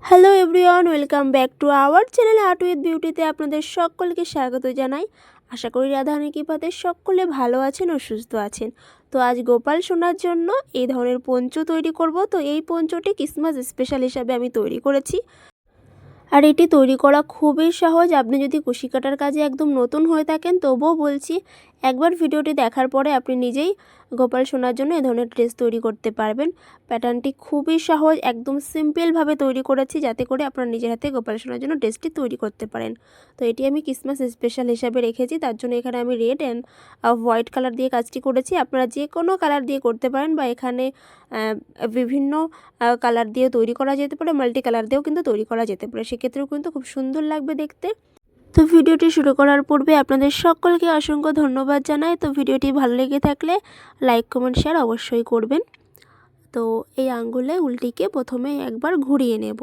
Hello everyone, welcome back to our channel art with বিউটিতে আপনাদের সকলকে স্বাগত জানাই। আশা করি রাধারানী কৃপাতে সকলে ভালো আছেন ও সুস্থ আছেন। তো আজ গোপাল সোনার জন্য এই ধরনের পঞ্চ তৈরি করব। তো এই পঞ্চটি ক্রিসমাস স্পেশাল হিসাবে আমি তৈরি করেছি। আর এটি তৈরি করা খুবই সহজ। আপনি যদি কুশি কাটার কাজে একদম নতুন হয়ে থাকেন তবুও বলছি, একবার ভিডিওটি দেখার পরে আপনি নিজেই গোপাল সোনার জন্য এ ধরনের ড্রেস তৈরি করতে পারবেন। প্যাটার্নটি খুবই সহজ, একদম সিম্পলভাবে তৈরি করেছি যাতে করে আপনার নিজের হাতে গোপাল সোনার জন্য ড্রেসটি তৈরি করতে পারেন। তো এটি আমি ক্রিসমাস স্পেশাল হিসাবে রেখেছি, তার জন্য এখানে আমি রেড অ্যান্ড হোয়াইট কালার দিয়ে কাজটি করেছি। আপনারা যে কোনো কালার দিয়ে করতে পারেন বা এখানে বিভিন্ন কালার দিয়ে তৈরি করা যেতে পারে, মাল্টি কালার দিয়েও কিন্তু তৈরি করা যেতে পারে, সেক্ষেত্রেও কিন্তু খুব সুন্দর লাগবে দেখতে। তো ভিডিওটি শুরু করার পূর্বে আপনাদের সকলকে অসংখ্য ধন্যবাদ জানাই। তো ভিডিওটি ভালো লেগে থাকলে লাইক কমেন্ট শেয়ার অবশ্যই করবেন। তো এই আঙ্গুলে উল্টিকে প্রথমে একবার ঘুরিয়ে নেব।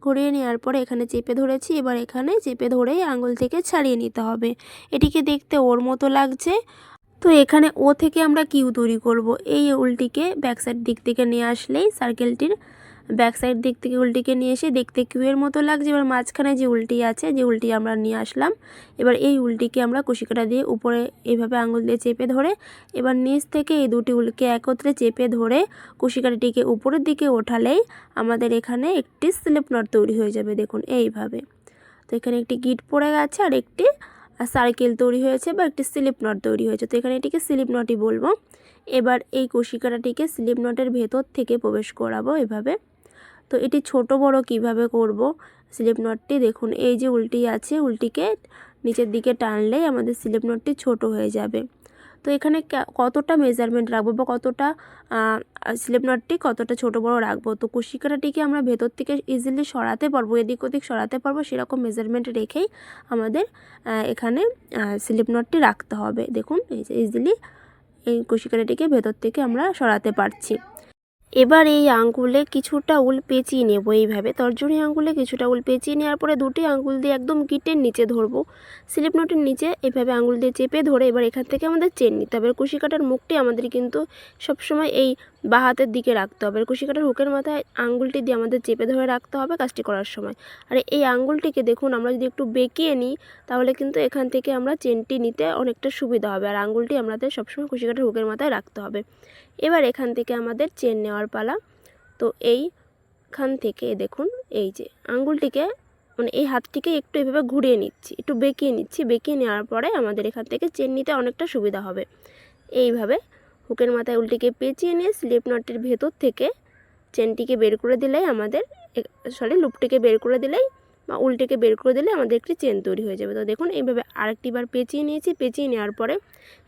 ঘুরিয়ে নেওয়ার পরে এখানে চেপে ধরেছি, এবার এখানে চেপে ধরেই আঙ্গুল থেকে ছাড়িয়ে নিতে হবে। এটিকে দেখতে ওর মতো লাগছে। তো এখানে ও থেকে আমরা কিউ তৈরি করব। এই উলটিকে ব্যাক সাইড দিক থেকে নিয়ে আসলেই সার্কেলটির ব্যাক সাইড দিক থেকে উলটিকে নিয়ে এসে দেখতে কিউ এর মতো লাগছে। এবার মাঝখানে যে উলটি আছে, যে উলটি আমরা নিয়ে আসলাম, এবার এই উলটিকে আমরা কুশিকাটা দিয়ে উপরে এইভাবে আঙুল দিয়ে চেপে ধরে এবার নিচ থেকে এই দুটি উলকে একত্রে চেপে ধরে কুশিকাটিকে উপরের দিকে ওঠালেই আমাদের এখানে একটি স্লিপ নট তৈরি হয়ে যাবে। দেখুন এইভাবে। তো এখানে একটি গিট পড়ে গেছে আর একটি সার্কেল তৈরি হয়েছে বা একটি স্লিপ নট তৈরি হয়েছে। তো এখানে এটিকে স্লিপ নটই বলবো। এবার এই কুশিকাটাটিকে স্লিপ নটের ভেতর থেকে প্রবেশ করাবো এভাবে। তো এটি ছোট বড় কিভাবে করব স্লিপ নটটি দেখুন, এই যে উল্টি আছে, উল্টিকে নিচের দিকে টানলেই আমাদের স্লিপ নটটি ছোট হয়ে যাবে। তো এখানে কতটা মেজারমেন্ট রাখবো বা কতটা স্লিপ নটটি কতটা ছোট বড় রাখবো, তো কুশিকাটাটিকে আমরা ভেতর থেকে ইজিলি সরাতে পারবো, এদিক ওদিক সরাতে পারবো, সেরকম মেজারমেন্ট রেখেই আমাদের এখানে স্লিপ নটটি রাখতে হবে। দেখুন এই যে ইজিলি এই কুশিকাটাটিকে ভেতর থেকে আমরা সরাতে পারছি। এবার এই আঙ্গুলে কিছুটা উল পেঁচিয়ে নেব এইভাবে। তর্জনী আঙ্গুলে কিছুটা উল পেঁচিয়ে নেওয়ার পরে দুটি আঙ্গুল দিয়ে একদম গিটের নিচে ধরবো, স্লিপ নটের নিচে এইভাবে আঙ্গুল দিয়ে চেপে ধরে এবার এখান থেকে আমাদের চেন নিতে হবে। কুশি কাটার মুখটি আমাদের কিন্তু সবসময় এই বাঁ হাতের দিকে রাখতে হবে। কুশি কাটার হুকের মাথায় আঙ্গুলটি দিয়ে আমাদের চেপে ধরে রাখতে হবে কাজটি করার সময়। আর এই আঙ্গুলটিকে দেখুন আমরা যদি একটু বেঁকিয়ে নিই তাহলে কিন্তু এখান থেকে আমরা চেনটি নিতে অনেকটা সুবিধা হবে। আর আঙ্গুলটি আমাদের সবসময় কুশি কাটার হুকের মাথায় রাখতে হবে। এবার এখান থেকে আমাদের চেন নেওয়ার পালা। তো এইখান থেকে দেখুন এই যে আঙ্গুলটিকে মানে এই হাতটিকে একটু এভাবে ঘুরিয়ে নিচ্ছি, একটু বেঁকিয়ে নিচ্ছি। বেঁকিয়ে নেওয়ার পরে আমাদের এখান থেকে চেন নিতে অনেকটা সুবিধা হবে। এইভাবে হুকের মাথায় উল্টিকে পেঁচিয়ে নিয়ে স্লিপ নটের ভেতর থেকে চেনটিকে বের করে দিলেই আমাদের লুপটিকে বের করে দিলেই বা উল্টিকে বের করে দিলে আমাদের একটি চেন তৈরি হয়ে যাবে। তো দেখুন এইভাবে আরেকটিবার পেঁচিয়ে নিয়েছি। পেঁচিয়ে নেওয়ার পরে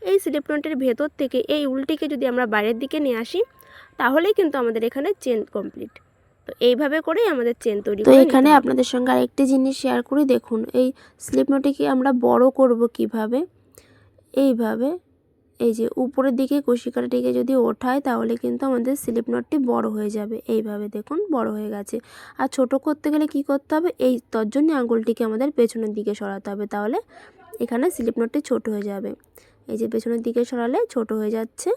এই স্লিপ নটের ভেতর থেকে এই উল্টিকে যদি আমরা বাইরের দিকে নিয়ে আসি তাহলেই কিন্তু আমাদের এখানে চেন কমপ্লিট। তো এইভাবে করেই আমাদের চেন তৈরি। তো এখানে আপনাদের সঙ্গে আরেকটি জিনিস শেয়ার করি। দেখুন এই স্লিপ নটটিকে আমরা বড় করব কিভাবে, এইভাবে এই যে উপরের দিকে কুশিকাটাটিকে যদি ওঠায় তাহলে কিন্তু আমাদের স্লিপ নটটি বড় হয়ে যাবে। এইভাবে দেখুন বড় হয়ে গেছে। আর ছোট করতে গেলে কি করতে হবে, এই তর্জনী আঙুলটিকে আমাদের পেছনের দিকে সরাতে হবে, তাহলে এখানে স্লিপ নটটি ছোট হয়ে যাবে। এই যে পেছনের দিকে সরালে ছোট হয়ে যাচ্ছে।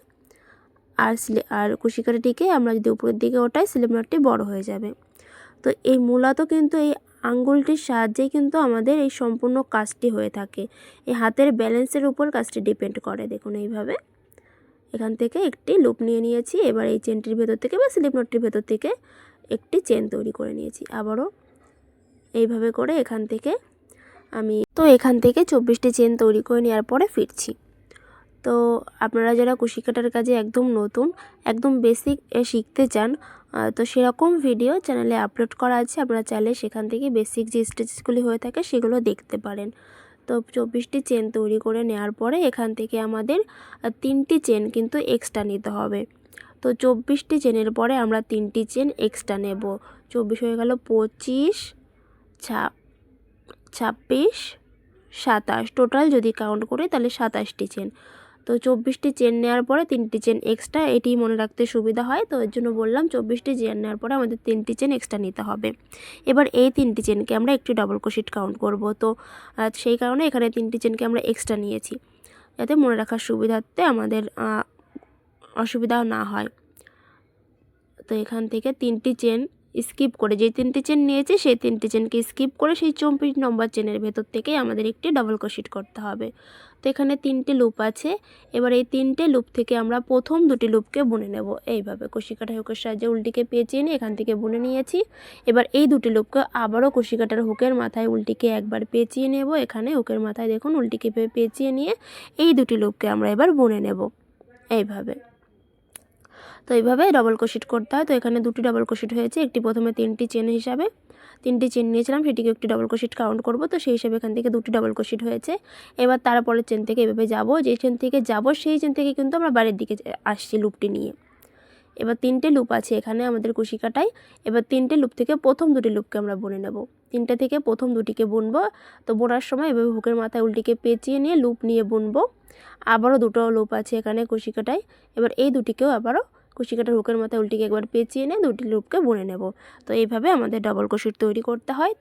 আর কুশিকাটাটিকে আমরা যদি উপরের দিকে ওঠাই স্লিপ নটটি বড় হয়ে যাবে। তো এই মূলত কিন্তু এই আঙ্গুলটির সাহায্যেই কিন্তু আমাদের এই সম্পূর্ণ কাজটি হয়ে থাকে। এই হাতের ব্যালেন্সের উপর কাজটি ডিপেন্ড করে। দেখুন এইভাবে এখান থেকে একটি লুপ নিয়ে নিয়েছি। এবার এই চেনটির ভেতর থেকে বা স্লিপ নটটির ভেতর থেকে একটি চেন তৈরি করে নিয়েছি। আবারও এইভাবে করে এখান থেকে এখান থেকে 24টি চেন তৈরি করে নেওয়ার পরে ফিরছি। তো আপনারা যারা কুশি কাটার কাজে একদম নতুন, একদম বেসিক শিখতে চান, তো সেরকম ভিডিও চ্যানেলে আপলোড করা আছে, আপনারা চাইলে সেখান থেকে বেসিক যে স্টেজগুলি হয়ে থাকে সেগুলো দেখতে পারেন। তো 24টি চেন তৈরি করে নেওয়ার পরে এখান থেকে আমাদের 3টি চেন কিন্তু এক্সট্রা নিতে হবে। তো 24টি চেনের পরে আমরা 3টি চেন এক্সট্রা নেব। 24 হয়ে গেল, 25, 26, 27, টোটাল যদি কাউন্ট করি তাহলে 27টি চেন। তো 24টি চেন নেওয়ার পরে 3টি চেন এক্সট্রা, এটি মনে রাখতে সুবিধা হয়, তো এর জন্য বললাম 24টি চেন নেওয়ার পরে আমাদের 3টি চেন এক্সট্রা নিতে হবে। এবার এই 3টি চেনকে আমরা একটি ডাবল ক্রোশেট কাউন্ট করব। তো সেই কারণে এখানে 3টি চেনকে আমরা এক্সট্রা নিয়েছি যাতে মনে রাখার সুবিধার্থে আমাদের অসুবিধা না হয়। তো এখান থেকে 3টি চেন স্কিপ করে, যে 3টি চেন নিয়েছি সেই 3টি চেনকে স্কিপ করে সেই 24 নম্বর চেনের ভেতর থেকেই আমাদের একটি ডাবল ক্রোশেট করতে হবে। তো এখানে 3টে লুপ আছে। এবার এই 3টে লুপ থেকে আমরা প্রথম 2টি লুপকে বুনে নেব। এইভাবে কুশি কাটা হুকের সাহায্যে উল্টিকে পেঁচিয়ে নিয়ে এখান থেকে বুনে নিয়েছি। এবার এই 2টি লুপকে আবারও কুশি কাটার হুকের মাথায় উল্টিকে একবার পেঁচিয়ে নেব। এখানে হুকের মাথায় দেখুন উল্টিকে পেঁচিয়ে নিয়ে এই 2টি লুপকে আমরা এবার বুনে নেব এইভাবে। তো এইভাবে ডবল ক্রোশেট করতে হয়। তো এখানে 2টি ডবল ক্রোশেট হয়েছে। একটি প্রথমে 3টি চেন হিসাবে 3টি চেন নিয়েছিলাম, সেটিকে একটি ডবল ক্রোশেট কাউন্ট করব। তো সেই হিসাবে এখান থেকে 2টি ডবল ক্রোশেট হয়েছে। এবার তারপরের চেন থেকে এভাবে যাব, যে চেন থেকে যাব সেই চেন থেকে কিন্তু আমরা বাইরের দিকে আসছি লুপটি নিয়ে। এবার 3টে লুপ আছে এখানে আমাদের কুশি কাটায়। এবার 3টে লুপ থেকে প্রথম 2টি লুপকে আমরা বুনে নেব। 3টে থেকে প্রথম 2টিকে বুনবো। তো বোনার সময় এভাবে হুকের মাথায় উল্টিকে পেঁচিয়ে নিয়ে লুপ নিয়ে বুনবো। আবারও 2টো লুপ আছে এখানে কুশি কাটায়। এবার এই 2টিকেও আবারও কুশি কাটার হুকের মাথায় উল্টিকে একবার পেঁচিয়ে নিয়ে 2টি লুপকে বুনে নেব। তো এইভাবে আমাদের ডবল ক্রোশেট তৈরি করতে হয়।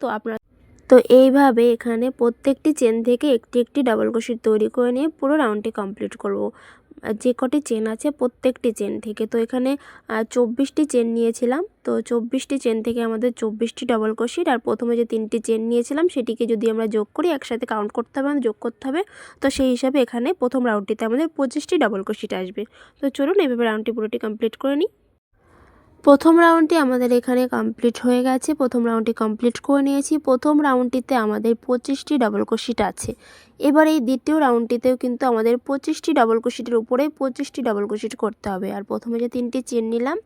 তো এইভাবে এখানে প্রত্যেকটি চেন থেকে একটি একটি ডাবল ক্রোশেট তৈরি করে নিয়ে পুরো রাউন্ডটি কমপ্লিট করব। যে কটি চেন আছে প্রত্যেকটি চেন থেকে, তো এখানে 24টি চেন নিয়েছিলাম। তো 24টি চেন থেকে আমাদের 24টি ডাবল ক্রোশেট, আর প্রথমে যে 3টি চেন নিয়েছিলাম সেটিকে যদি আমরা যোগ করি, একসাথে কাউন্ট করতে হবে, যোগ করতে হবে। তো সেই হিসাবে এখানে প্রথম রাউন্ডটিতে আমাদের 25টি ডাবল ক্রোশেট আসবে। তো চলুন এইভাবে রাউন্ডটি পুরোটি কমপ্লিট করে নিই। প্রথম রাউন্ডটি আমাদের এখানে কমপ্লিট হয়ে গেছে। প্রথম রাউন্ডটি কমপ্লিট করে নিয়েছি। প্রথম রাউন্ডটিতে আমাদের 25টি ডাবল ক্রোশেট আছে। এবার এই দ্বিতীয় রাউন্ডটিতেও কিন্তু আমাদের 25টি ডাবল ক্রোশেটের উপরে 25টি ডাবল ক্রোশেট করতে হবে। আর প্রথমে যে 3টি চেন নিলাম,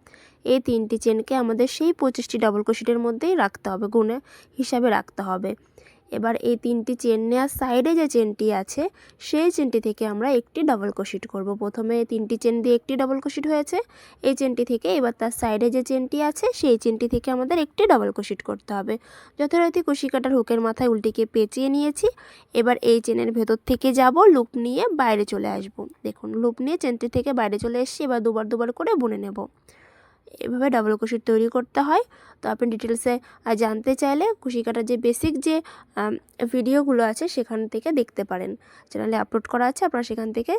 এই 3টি চেনকে আমাদের সেই 25টি ডাবল ক্রোশেটের মধ্যেই রাখতে হবে, গুণে হিসাবে রাখতে হবে। এবার এই 3টি চেন নেওয়ার সাইডে যে চেনটি আছে সেই চেনটি থেকে আমরা একটি ডাবল ক্রোশেট করব। প্রথমে 3টি চেন দিয়ে একটি ডাবল ক্রোশেট হয়েছে এই চেনটি থেকে। এবার তার সাইডে যে চেনটি আছে সেই চেনটি থেকে আমাদের একটি ডাবল ক্রোশেট করতে হবে। যথারীতি কুশি কাটার হুকের মাথায় উল্টিকে পেঁচিয়ে নিয়েছি। এবার এই চেনের ভেতর থেকে যাব, লুপ নিয়ে বাইরে চলে আসব। দেখুন লুপ নিয়ে চেনটি থেকে বাইরে চলে এসেছি। এবার দুবার করে বুনে নেব। এভাবে ডাবল ক্রোশেট তৈরি করতে হয়। তো আপনি ডিটেলসে জানতে চাইলে কুশি কাটার যে বেসিক যে ভিডিওগুলো আছে সেখান থেকে দেখতে পারেন, চ্যানেলে আপলোড করা আছে, আপনারা সেখান থেকে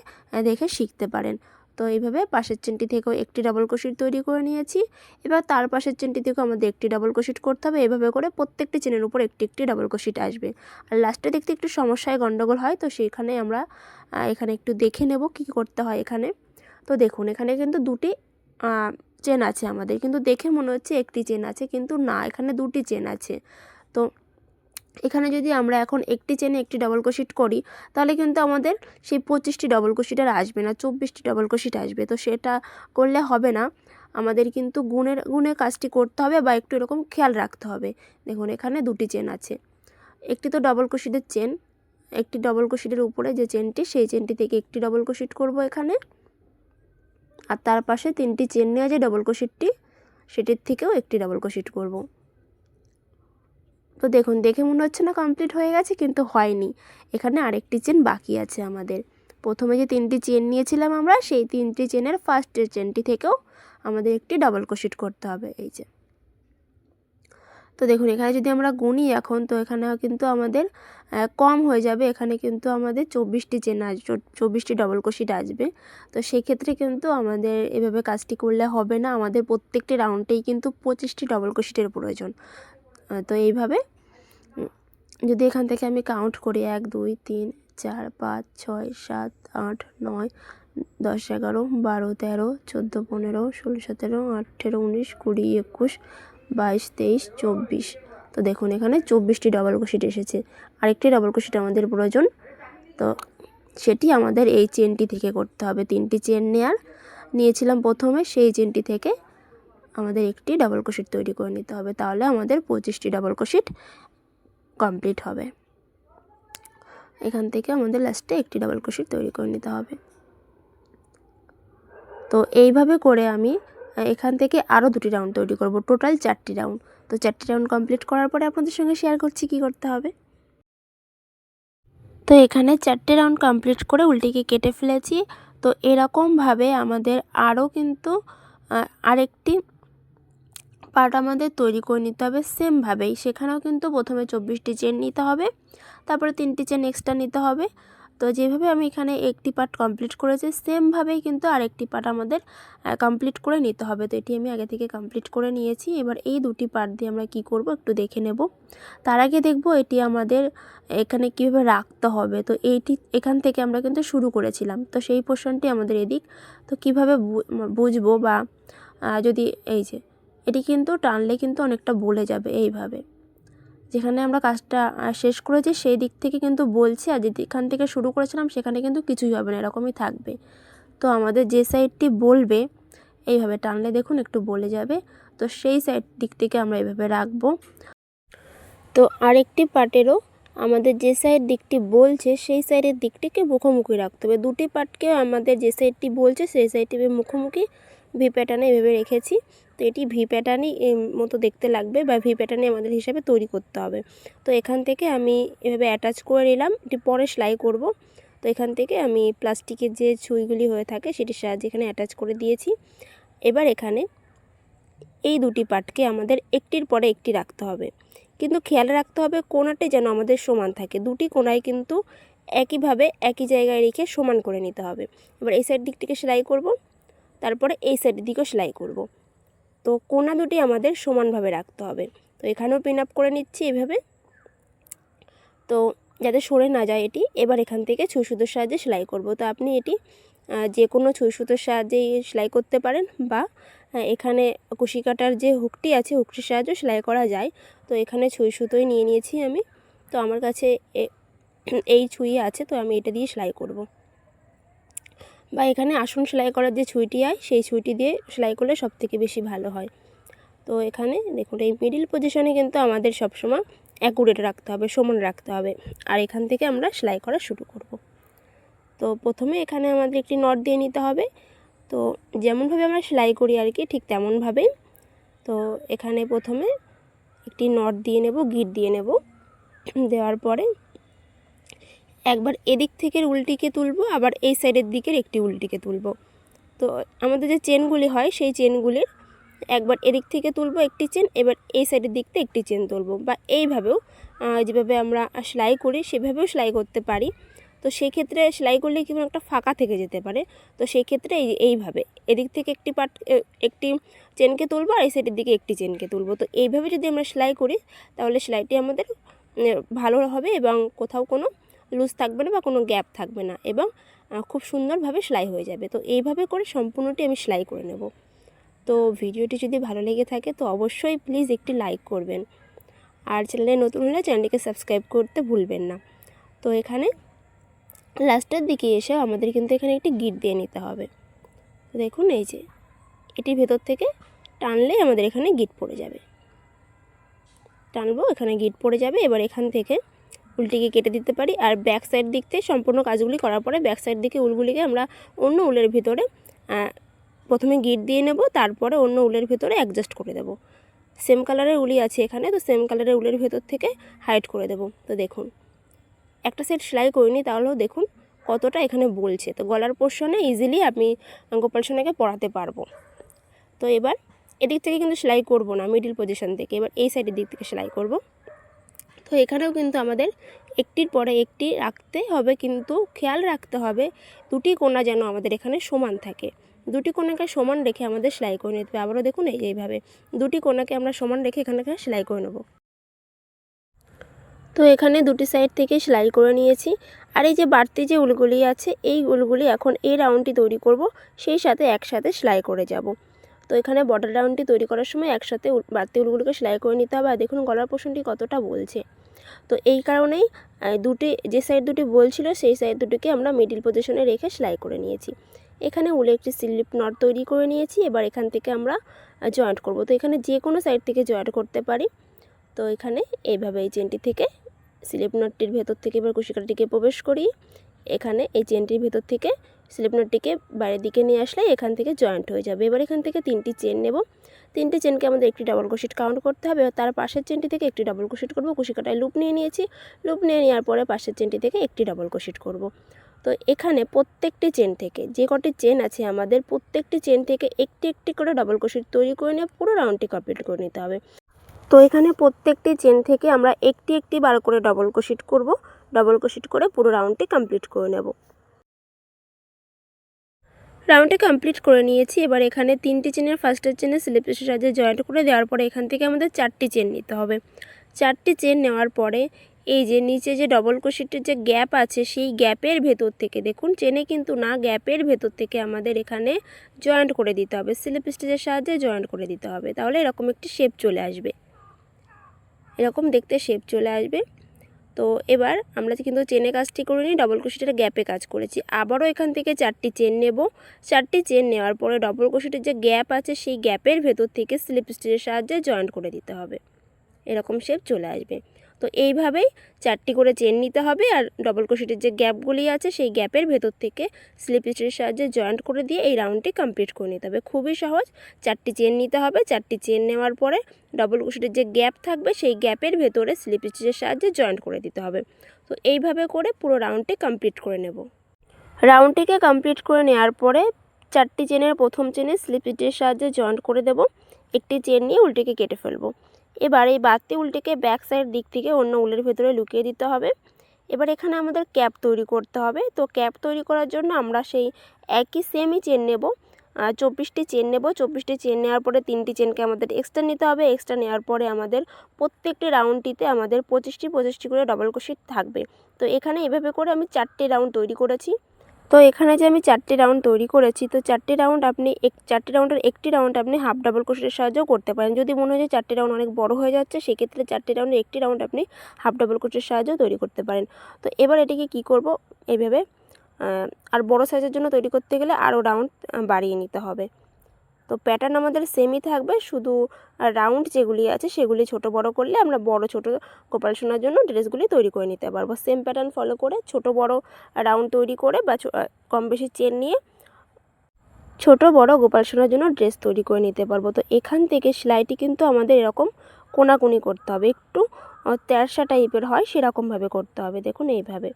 দেখে শিখতে পারেন। তো এইভাবে পাশের চেনটি থেকেও একটি ডাবল ক্রোশেট তৈরি করে নিয়েছি। এবার তার পাশের চেনটি থেকেও আমাদের একটি ডাবল ক্রোশেট করতে হবে। এভাবে করে প্রত্যেকটি চেনের উপর একটি একটি ডাবল ক্রোশেট আসবে। আর লাস্টে দেখতে একটু সমস্যায় গণ্ডগোল হয়, তো সেখানে আমরা এখানে একটু দেখে নেব কী করতে হয় এখানে। তো দেখুন এখানে কিন্তু 2টি চেন আছে আমাদের, কিন্তু দেখে মনে হচ্ছে একটি চেন আছে, কিন্তু না, এখানে 2টি চেন আছে। তো এখানে যদি আমরা এখন একটি চেনে একটি ডাবল ক্রোশেট করি তাহলে কিন্তু আমাদের সেই 25টি ডাবল ক্রোশেট আর আসবে না, 24টি ডাবল ক্রোশেট আসবে। তো সেটা করলে হবে না, আমাদের কিন্তু গুণে কাজটি করতে হবে বা একটু এরকম খেয়াল রাখতে হবে। দেখুন এখানে 2টি চেন আছে, একটি তো ডাবল ক্রোশেটের চেন, একটি ডাবল ক্রোশেটের উপরে যে চেনটি সেই চেনটি থেকে একটি ডাবল ক্রোশেট করব এখানে। আর তার পাশে 3টি চেন নেওয়া যে ডাবল ক্রোশেটটি সেটির থেকেও একটি ডাবল ক্রোশেট করব। তো দেখুন দেখে মনে হচ্ছে না কমপ্লিট হয়ে গেছে, কিন্তু হয়নি, এখানে আরেকটি চেন বাকি আছে আমাদের। প্রথমে যে 3টি চেন নিয়েছিলাম আমরা, সেই 3টি চেনের ফার্স্টের চেনটি থেকেও আমাদের একটি ডাবল ক্রোশেট করতে হবে। এই যে তো দেখুন এখানে যদি আমরা গুনি এখন, তো এখানে কিন্তু আমাদের কম হয়ে যাবে, এখানে কিন্তু আমাদের 24টি চেন আসবে, 24টি ডাবল ক্রোশেট আসবে। তো সেক্ষেত্রে কিন্তু আমাদের এভাবে কাজটি করলে হবে না, আমাদের প্রত্যেকটি রাউন্ডেই কিন্তু 25টি ডাবল ক্রোশেটের প্রয়োজন। তো এইভাবে যদি এখান থেকে আমি কাউন্ট করি 1 2 3 4 5 6 7 8 9 10 11 12 13 14 15 16 17 18 19 20 21 22 23 24। তো দেখুন এখানে 24টি ডাবল ক্রোশেট এসেছে। আরেকটি ডাবল ক্রোশেট আমাদের প্রয়োজন, তো সেটি আমাদের এই চেনটি থেকে করতে হবে। 3টি চেন নিয়েছিলাম প্রথমে, সেই চেনটি থেকে আমাদের একটি ডাবল ক্রোশেট তৈরি করে নিতে হবে, তাহলে আমাদের 25টি ডাবল ক্রোশেট কমপ্লিট হবে। এখান থেকে আমাদের লাস্টে একটি ডাবল ক্রোশেট তৈরি করে নিতে হবে। তো এইভাবে করে আমি এখান থেকে আরও 2টি রাউন্ড তৈরি করব, টোটাল 4টি রাউন্ড। তো 4টি রাউন্ড কমপ্লিট করার পরে আপনাদের সঙ্গে শেয়ার করছি কী করতে হবে। তো এখানে 4টে রাউন্ড কমপ্লিট করে উল্টিকে কেটে ফেলেছি। তো এরকমভাবে আমাদের আরও কিন্তু আরেকটি পার্ট আমাদের তৈরি করে নিতে হবে সেমভাবেই। সেখানেও কিন্তু প্রথমে 24টি চেন নিতে হবে, তারপরে 3টি চেন এক্সট্রা নিতে হবে, তো যেভাবে আমি এখানে একটি পার্ট কমপ্লিট করেছি সেমভাবেই কিন্তু আরেকটি পার্ট আমাদের কমপ্লিট করে নিতে হবে। তো এটি আমি আগে থেকে কমপ্লিট করে নিয়েছি। এবার এই দুটি পার্ট দিয়ে আমরা কি করব একটু দেখে নেব। তার আগে দেখব এটি আমাদের এখানে কীভাবে রাখতে হবে। তো এখান থেকে আমরা কিন্তু শুরু করেছিলাম, তো সেই পোর্শনটি আমাদের এদিক। তো কীভাবে বুঝবো বা যদি এই যে এটি কিন্তু টানলে কিন্তু অনেকটা বলে যাবে এইভাবে। যেখানে আমরা কাজটা শেষ করেছি সেই দিক থেকে কিন্তু বলছি, আর যেখান থেকে শুরু করেছিলাম সেখানে কিন্তু কিছুই হবে না, এরকমই থাকবে। তো আমাদের যে সাইডটি বলবে এইভাবে টানলে দেখুন একটু বলে যাবে। তো সেই সাইড দিক থেকে আমরা এইভাবে রাখবো। তো আরেকটি পার্টেরও আমাদের যে সাইড দিকটি বলছে সেই সাইডের দিকটিকে মুখোমুখি রাখতে হবে। দুটি পার্টকেও আমাদের যে সাইডটি বলছে সেই সাইডটি মুখোমুখি ভি প্যাটার্নে এভাবে রেখেছি। তো এটি ভি প্যাটার্নই মতো দেখতে লাগবে বা ভি প্যাটার্নে আমাদের হিসাবে তৈরি করতে হবে। তো এখান থেকে আমি এভাবে অ্যাটাচ করে নিলাম, এটি পরে সেলাই করব। তো এখান থেকে আমি প্লাস্টিকের যে সুইগুলি হয়ে থাকে সেটির সাহায্যে এখানে অ্যাটাচ করে দিয়েছি। এবার এখানে এই দুটি পার্টকে আমাদের একটির পরে একটি রাখতে হবে, কিন্তু খেয়াল রাখতে হবে কোণাটি যেন আমাদের সমান থাকে। দুটি কোণায় কিন্তু একইভাবে একই জায়গায় রেখে সমান করে নিতে হবে। এবার এই সাইড দিকটিকে সেলাই করব, তারপরে এই সাইডের দিকেও সেলাই করব। তো কোণা দুটি আমাদের সমানভাবে রাখতে হবে। তো এখানেও পিন আপ করে নিচ্ছি এভাবে, তো যাতে সরে না যায় এটি। এবার এখান থেকে সুই সুতোর সাহায্যে সেলাই করব। তো আপনি এটি যে কোনো সুই সুতোর সাহায্যেই সেলাই করতে পারেন, বা এখানে কুশি কাটার যে হুকটি আছে হুকটির সাহায্যে সেলাই করা যায়। তো এখানে সুই সুতোই নিয়ে নিয়েছি আমি। তো আমার কাছে এই ছুঁই আছে, তো আমি এটা দিয়ে সেলাই করব। বা এখানে আসন সেলাই করার যে ছুঁইটি হয় সেই ছুঁইটি দিয়ে সেলাই করলে সবথেকে বেশি ভালো হয়। তো এখানে দেখুন এই মিডিল পজিশনে কিন্তু আমাদের সবসময় অ্যাকুরেট রাখতে হবে, সমান রাখতে হবে। আর এখান থেকে আমরা সেলাই করা শুরু করব। তো প্রথমে এখানে আমাদের একটি নট দিয়ে নিতে হবে। তো যেমনভাবে আমরা সেলাই করি আর কি ঠিক তেমনভাবেই। তো এখানে প্রথমে একটি নট দিয়ে নেব, গিট দিয়ে নেব। দেওয়ার পরে একবার এদিক থেকে উল্টিকে তুলব, আবার এই সাইডের দিকের একটি উল্টিকে তুলব। তো আমাদের যে চেনগুলি হয় সেই চেনগুলির একবার এদিক থেকে তুলব একটি চেন, এবার এই সাইডের দিক থেকে একটি চেন তুলব। বা এইভাবেও যেভাবে আমরা সেলাই করি সেভাবেও সেলাই করতে পারি। তো সেই ক্ষেত্রে সেলাই করলে কেমন একটা ফাঁকা থেকে যেতে পারে। তো সেই ক্ষেত্রে এইভাবে এদিক থেকে একটি চেনকে তুলব, আর এই সাইডের দিকে একটি চেনকে তুলব। তো এইভাবে যদি আমরা সেলাই করি তাহলে সেলাইটি আমাদের ভালো হবে এবং কোথাও কোনো লুজ থাকবে না বা কোনো গ্যাপ থাকবে না, এবং খুব সুন্দরভাবে সেলাই হয়ে যাবে। তো এইভাবে করে সম্পূর্ণটি আমি সেলাই করে নেব। তো ভিডিওটি যদি ভালো লেগে থাকে তো অবশ্যই প্লিজ একটি লাইক করবেন, আর চ্যানেলে নতুন হলে চ্যানেলটিকে সাবস্ক্রাইব করতে ভুলবেন না। তো এখানে লাস্টের দিকে এসে আমাদের কিন্তু এখানে একটি গিট দিয়ে নিতে হবে। তো দেখুন এই যে এটির ভেতর থেকে টানলে আমাদের এখানে গিট পড়ে যাবে, টানবো এখানে গিট পড়ে যাবে। এবার এখান থেকে উলটিকে কেটে দিতে পারি। আর ব্যাক সাইড দিক থেকে সম্পূর্ণ কাজগুলি করার পরে ব্যাক সাইড দিকে উলগুলিকে আমরা অন্য উলের ভিতরে প্রথমে গিট দিয়ে নেব, তারপরে অন্য উলের ভিতরে অ্যাডজাস্ট করে দেব। সেম কালারের উলি আছে এখানে, তো সেম কালারের উলের ভেতর থেকে হাইড করে দেব। তো দেখুন একটা সেট সেলাই করিনি, তাহলেও দেখুন কতটা এখানে বলছে। তো গলার পোর্শনে ইজিলি আমি গোপাল সোনাকে পরাতে পারবো। তো এবার এদিক থেকে কিন্তু সেলাই করব না, মিডিল পজিশন থেকে এবার এই সাইডের দিক থেকে সেলাই করব। তো এখানেও কিন্তু আমাদের একটির পরে একটি রাখতে হবে, কিন্তু খেয়াল রাখতে হবে দুটি কোণা যেন আমাদের এখানে সমান থাকে। দুটি কোণাকে সমান রেখে আমাদের সেলাই করে নিতে হবে। আবারও দেখুন এইভাবে দুটি কোণাকে আমরা সমান রেখে এখানে সেলাই করে নেব। তো এখানে দুটি সাইড থেকে সেলাই করে নিয়েছি। আর এই যে বাড়তি যে উলগুলি আছে এই উলগুলি এখন এই রাউন্ডটি তৈরি করব, সেই সাথে একসাথে সেলাই করে যাব। তো এখানে বর্ডার রাউন্ডটি তৈরি করার সময় একসাথে বাড়তি উলগুলোকে সেলাই করে নিতে হবে। আর দেখুন গলার পোর্শনটি কতটা বলছে। তো এই কারণেই যে সাইড দুটি বলছিল সেই সাইড দুটিকে আমরা মিডিল পজিশনে রেখে সেলাই করে নিয়েছি। এখানে উলে একটি স্লিপ নট তৈরি করে নিয়েছি। এবার এখান থেকে আমরা জয়েন্ট করব। তো এখানে যে কোনো সাইড থেকে জয়েন্ট করতে পারি। তো এখানে এইভাবে এই চেনটি থেকে স্লিপ নটটির ভেতর থেকে এবার কুশিকাটিকে প্রবেশ করি, এখানে এই চেনটির ভেতর থেকে স্লিপ নটটিকে বাইরের দিকে নিয়ে আসলে এখান থেকে জয়েন্ট হয়ে যাবে। এবার এখান থেকে 3টি চেন নেব। 3টি চেনকে আমাদের একটি ডাবল ক্রোশেট কাউন্ট করতে হবে। তার পাশের চেনটি থেকে একটি ডাবল ক্রোশেট করব। কুশিকাটায় লুপ নিয়ে নিয়েছি, লুপ নিয়ে নেওয়ার পরে পাশের চেনটি থেকে একটি ডাবল ক্রোশেট করব। তো এখানে প্রত্যেকটি চেন থেকে যে কটি চেন আছে আমাদের প্রত্যেকটি চেন থেকে একটি একটি করে ডাবল ক্রোশেট তৈরি করে নিয়ে পুরো রাউন্ডটি কমপ্লিট করে নিতে হবে। তো এখানে প্রত্যেকটি চেন থেকে আমরা একটি একটি বার করে ডাবল ক্রোশেট করব। ডবল ক্রোশেট করে পুরো রাউন্ডটি কমপ্লিট করে নেব। রাউন্ডটি কমপ্লিট করে নিয়েছি। এবার এখানে 3টি চেনের ফার্স্টের চেনে স্লিপ স্টিচের সাহায্যে জয়েন্ট করে দেওয়ার পরে এখান থেকে আমাদের 4টি চেন নিতে হবে। 4টি চেন নেওয়ার পরে এই যে নিচে যে ডবল ক্রোশেটের যে গ্যাপ আছে সেই গ্যাপের ভেতর থেকে দেখুন, চেনে কিন্তু না, গ্যাপের ভেতর থেকে আমাদের এখানে জয়েন্ট করে দিতে হবে, স্লিপ স্টিচের সাহায্যে জয়েন্ট করে দিতে হবে। তাহলে এরকম একটি শেপ চলে আসবে, এরকম দেখতে শেপ চলে আসবে। তো এবার আমরা কিন্তু চেনে কাজটি করে নিই, ডবল ক্রোশেটের গ্যাপে কাজ করেছি। আবারও এখান থেকে 4টি চেন নেব। 4টি চেন নেওয়ার পরে ডবল ক্রোশেটের যে গ্যাপ আছে সেই গ্যাপের ভেতর থেকে স্লিপ স্টিচের সাহায্যে জয়েন্ট করে দিতে হবে, এরকম শেপ চলে আসবে। তো এইভাবেই 4টি করে চেন নিতে হবে আর ডবল ক্রোশেটের যে গ্যাপগুলি আছে সেই গ্যাপের ভেতর থেকে স্লিপ স্টিচের সাহায্যে জয়েন্ট করে দিয়ে এই রাউন্ডটি কমপ্লিট করে নিতে হবে। খুবই সহজ। 4টি চেন নিতে হবে। 4টি চেন নেওয়ার পরে ডবল ক্রোশেটের যে গ্যাপ থাকবে সেই গ্যাপের ভেতরে স্লিপ স্টিচের সাহায্যে জয়েন্ট করে দিতে হবে। তো এইভাবে করে পুরো রাউন্ডটি কমপ্লিট করে নেব। রাউন্ডটিকে কমপ্লিট করে নেওয়ার পরে 4টি চেনের প্রথম চেনে স্লিপ স্টিচের সাহায্যে জয়েন্ট করে দেব। একটি চেন নিয়ে উল্টিকে কেটে ফেলব। এবার এই বাড়তি উলটিকে ব্যাক সাইড দিক থেকে অন্য উলের ভেতরে লুকিয়ে দিতে হবে। এবার এখানে আমাদের ক্যাপ তৈরি করতে হবে। তো ক্যাপ তৈরি করার জন্য আমরা সেই একই সেমই চেন নেব, 24টি চেন নেব। 24টি চেন নেওয়ার পরে 3টি চেনকে আমাদের এক্সট্রা নিতে হবে। এক্সট্রা নেওয়ার পরে আমাদের প্রত্যেকটি রাউন্ডটিতে আমাদের 25টি করে ডবল ক্রোশেট থাকবে। তো এখানে এভাবে করে আমি 4টি রাউন্ড তৈরি করেছি। তো এখানে যে আমি 4টি রাউন্ড তৈরি করেছি, তো 4টি রাউন্ড আপনি 4টি রাউন্ডের একটি রাউন্ড আপনি হাফ ডাবল ক্রোশেটের সাহায্যেও করতে পারেন। যদি মনে হয় যে 4টি রাউন্ড অনেক বড় হয়ে যাচ্ছে, সেক্ষেত্রে 4টি রাউন্ডের একটি রাউন্ড আপনি হাফ ডাবল ক্রোশেটের সাহায্যেও তৈরি করতে পারেন। তো এবার এটিকে কি করব, এইভাবে আর বড় সাইজের জন্য তৈরি করতে গেলে আরও রাউন্ড বাড়িয়ে নিতে হবে। তো প্যাটার্ন আমাদের সেমই থাকবে, শুধু রাউন্ড যেগুলি আছে সেগুলি ছোট বড় করলে আমরা বড় ছোট গোপাল সোনার জন্য ড্রেসগুলি তৈরি করে নিতে পারবো। সেম প্যাটার্ন ফলো করে ছোট বড় রাউন্ড তৈরি করে বা কম বেশি চেন নিয়ে ছোট বড় গোপাল সোনার জন্য ড্রেস তৈরি করে নিতে পারবো। তো এখান থেকে সেলাইটি কিন্তু আমাদের এরকম কোনাকুনি করতে হবে, একটু তেরসা টাইপের হয় সেরকমভাবে করতে হবে। দেখুন এইভাবে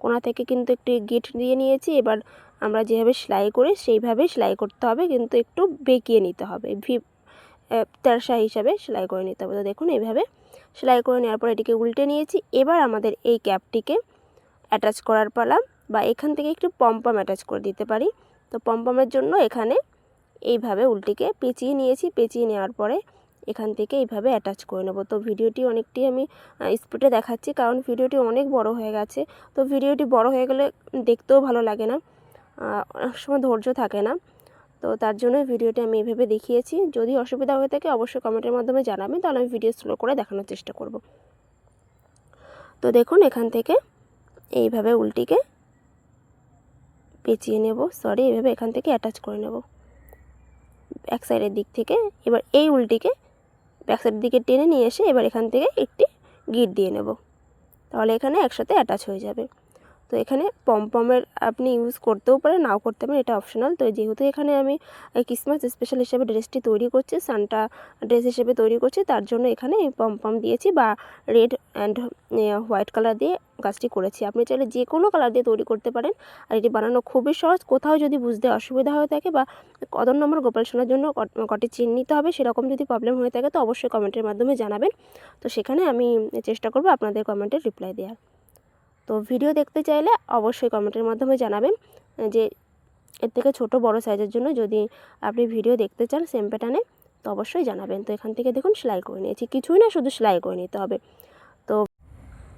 কোনা থেকে কিন্তু একটু গিট দিয়ে নিয়েছি। এবার আমরা যেভাবে সেলাই করি সেইভাবে সেলাই করতে হবে, কিন্তু একটু বেঁকিয়ে নিতে হবে, তেরসা হিসাবে সেলাই করে নিতে হবে। তো দেখুন এইভাবে সেলাই করে নেওয়ার পর এটিকে উল্টে নিয়েছি। এবার আমাদের এই ক্যাপটিকে অ্যাটাচ করার পালা, বা এখান থেকে একটু পমপম অ্যাটাচ করে দিতে পারি। তো পমপমের জন্য এখানে এইভাবে উল্টিকে পেঁচিয়ে নিয়েছি। পেঁচিয়ে নেওয়ার পরে এখান থেকে এইভাবে অ্যাটাচ করে নেব। তো ভিডিওটি অনেকটি আমি স্পিডে দেখাচ্ছি, কারণ ভিডিওটি অনেক বড় হয়ে গেছে। তো ভিডিওটি বড় হয়ে গেলে দেখতেও ভালো লাগে না, অনেক সময় ধৈর্য থাকে না। তো তার জন্য ভিডিওটি আমি এইভাবে দেখিয়েছি। যদি অসুবিধা হয়ে থাকে অবশ্যই কমেন্টের মাধ্যমে জানাবেন, তাহলে আমি ভিডিও স্লো করে দেখানোর চেষ্টা করব। তো দেখুন এখান থেকে এইভাবে উল্টিকে পেঁচিয়ে নেব, এইভাবে এখান থেকে অ্যাটাচ করে নেব ব্যাক সাইডের দিক থেকে। এবার এই উল্টিকে ব্যাক সাইডের দিকে টেনে নিয়ে এসে এবার এখান থেকে একটি গিট দিয়ে নেব, তাহলে এখানে একসাথে অ্যাটাচ হয়ে যাবে। তো এখানে পমপমের আপনি ইউজ করতেও পারেন, নাও করতে পারেন, এটা অপশনাল। তো যেহেতু এখানে আমি ক্রিসমাস স্পেশাল হিসেবে ড্রেসটি তৈরি করছি, সান্টা ড্রেস হিসেবে তৈরি করছি, তার জন্য এখানে এই পমপম দিয়েছি, বা রেড অ্যান্ড হোয়াইট কালার দিয়ে কাজটি করেছি। আপনি চাইলে যে কোনো কালার দিয়ে তৈরি করতে পারেন। আর এটি বানানো খুবই সহজ। কোথাও যদি বুঝতে অসুবিধা হয়ে থাকে বা কত নম্বর গোপাল সোনার জন্য কটি চেন নিতে হবে সেরকম যদি প্রবলেম হয়ে থাকে, তো অবশ্যই কমেন্টের মাধ্যমে জানাবেন। তো সেখানে আমি চেষ্টা করব আপনাদের কমেন্টের রিপ্লাই দেওয়ার। তো ভিডিও দেখতে চাইলে অবশ্যই কমেন্টের মাধ্যমে জানাবেন যে এর থেকে ছোট বড় সাইজের জন্য যদি আপনি ভিডিও দেখতে চান সেম প্যাটার্নে, তো অবশ্যই জানাবেন। তো এখান থেকে দেখুন সেলাই করে নিয়েছি, কিছুই না, শুধু সেলাই করে নিতে হবে।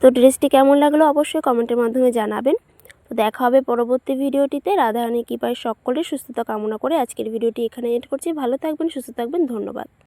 তো ড্রেসটি কেমন লাগলো অবশ্যই কমেন্টের মাধ্যমে জানাবেন। তো দেখা হবে পরবর্তী ভিডিওটিতে। রাধারানীর কৃপায় সকলের সুস্থতা কামনা করে আজকের ভিডিওটি এখানে এন্ড করছি। ভালো থাকবেন, সুস্থ থাকবেন, ধন্যবাদ।